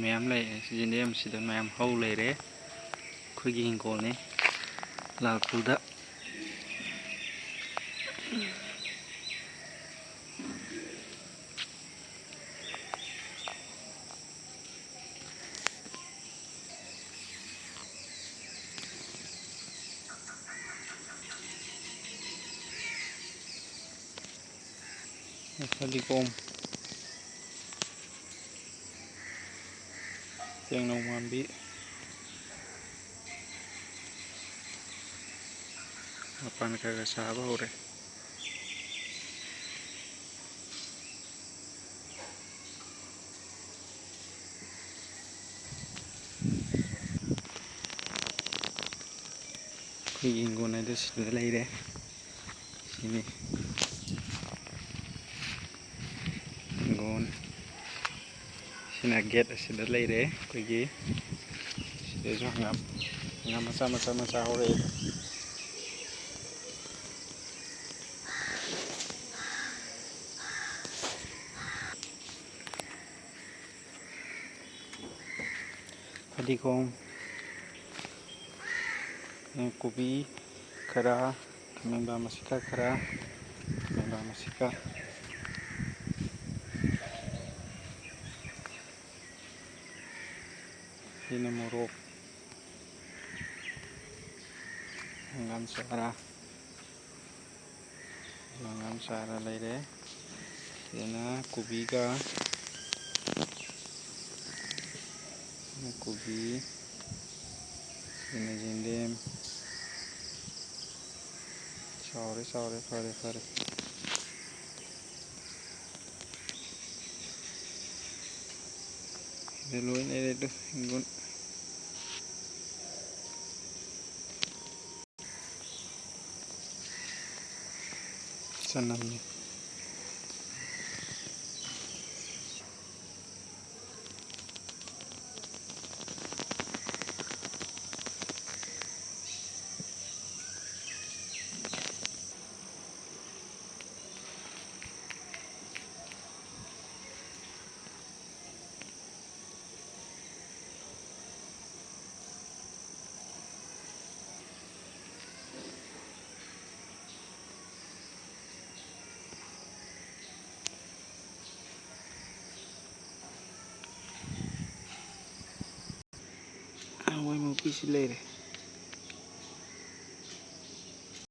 ꯃꯌꯥꯝ ꯂꯩ ꯌꯦꯟꯗꯦꯝꯁꯤꯗ ꯃꯌꯥꯝ ꯍꯧ ꯂꯩꯔꯦ ꯑꯩꯈꯣꯏꯒꯤ ꯍꯤꯡꯒꯣꯜꯅꯤ ꯂꯥꯜꯄꯨꯔꯗ ꯐꯗꯤꯒꯣꯝ ꯇꯦꯡꯅꯧ ꯃꯥꯟꯕꯤ ꯃꯄꯥꯟ ꯈꯔ ꯁꯥꯕ ꯍꯧꯔꯦ ꯑꯩꯈꯣꯏꯒꯤ ꯍꯤꯡꯒꯣꯜ ꯍꯥꯏꯗꯣ ꯁꯤꯗ ꯂꯩꯔꯦ ꯁꯤꯅꯤ ꯍꯤꯡꯒꯣꯜ ꯁꯤꯅ ꯒꯦꯠ ꯑꯁꯤꯗ ꯂꯩꯔꯦ ꯑꯩꯈꯣꯏꯒꯤ ꯁꯤꯗꯁꯨ ꯍꯪꯒꯥꯝ ꯃꯆꯥ ꯍꯧꯔꯛꯑꯦ ꯐꯗꯤꯒꯣꯝ ꯀꯣꯕꯤ ꯈꯔ ꯈꯥꯃꯦꯟꯕ ꯃꯁꯤꯀꯥ ꯈꯔ ꯈꯥꯃꯦꯟꯕ ꯃꯁꯤꯀꯥ ꯁꯤꯅ ꯃꯣꯔꯣꯛ ꯍꯪꯒꯥꯝ ꯆꯥꯔ ꯂꯩꯔꯦ ꯁꯤꯗꯅ ꯀꯣꯕꯤꯒ ꯀꯣꯕꯤ ꯁꯤꯅ ꯌꯦꯟꯗꯦꯝ ꯆꯥꯎꯔꯦ ꯐꯔꯦ ꯁꯤꯗ ꯂꯣꯏ ꯂꯩꯔꯦ ꯑꯗꯨ ꯍꯤꯡꯒꯣꯜ ꯆꯅꯝꯅꯤ ꯍꯋꯥꯏ ꯃꯨꯕꯤꯁꯤ ꯂꯩꯔꯦ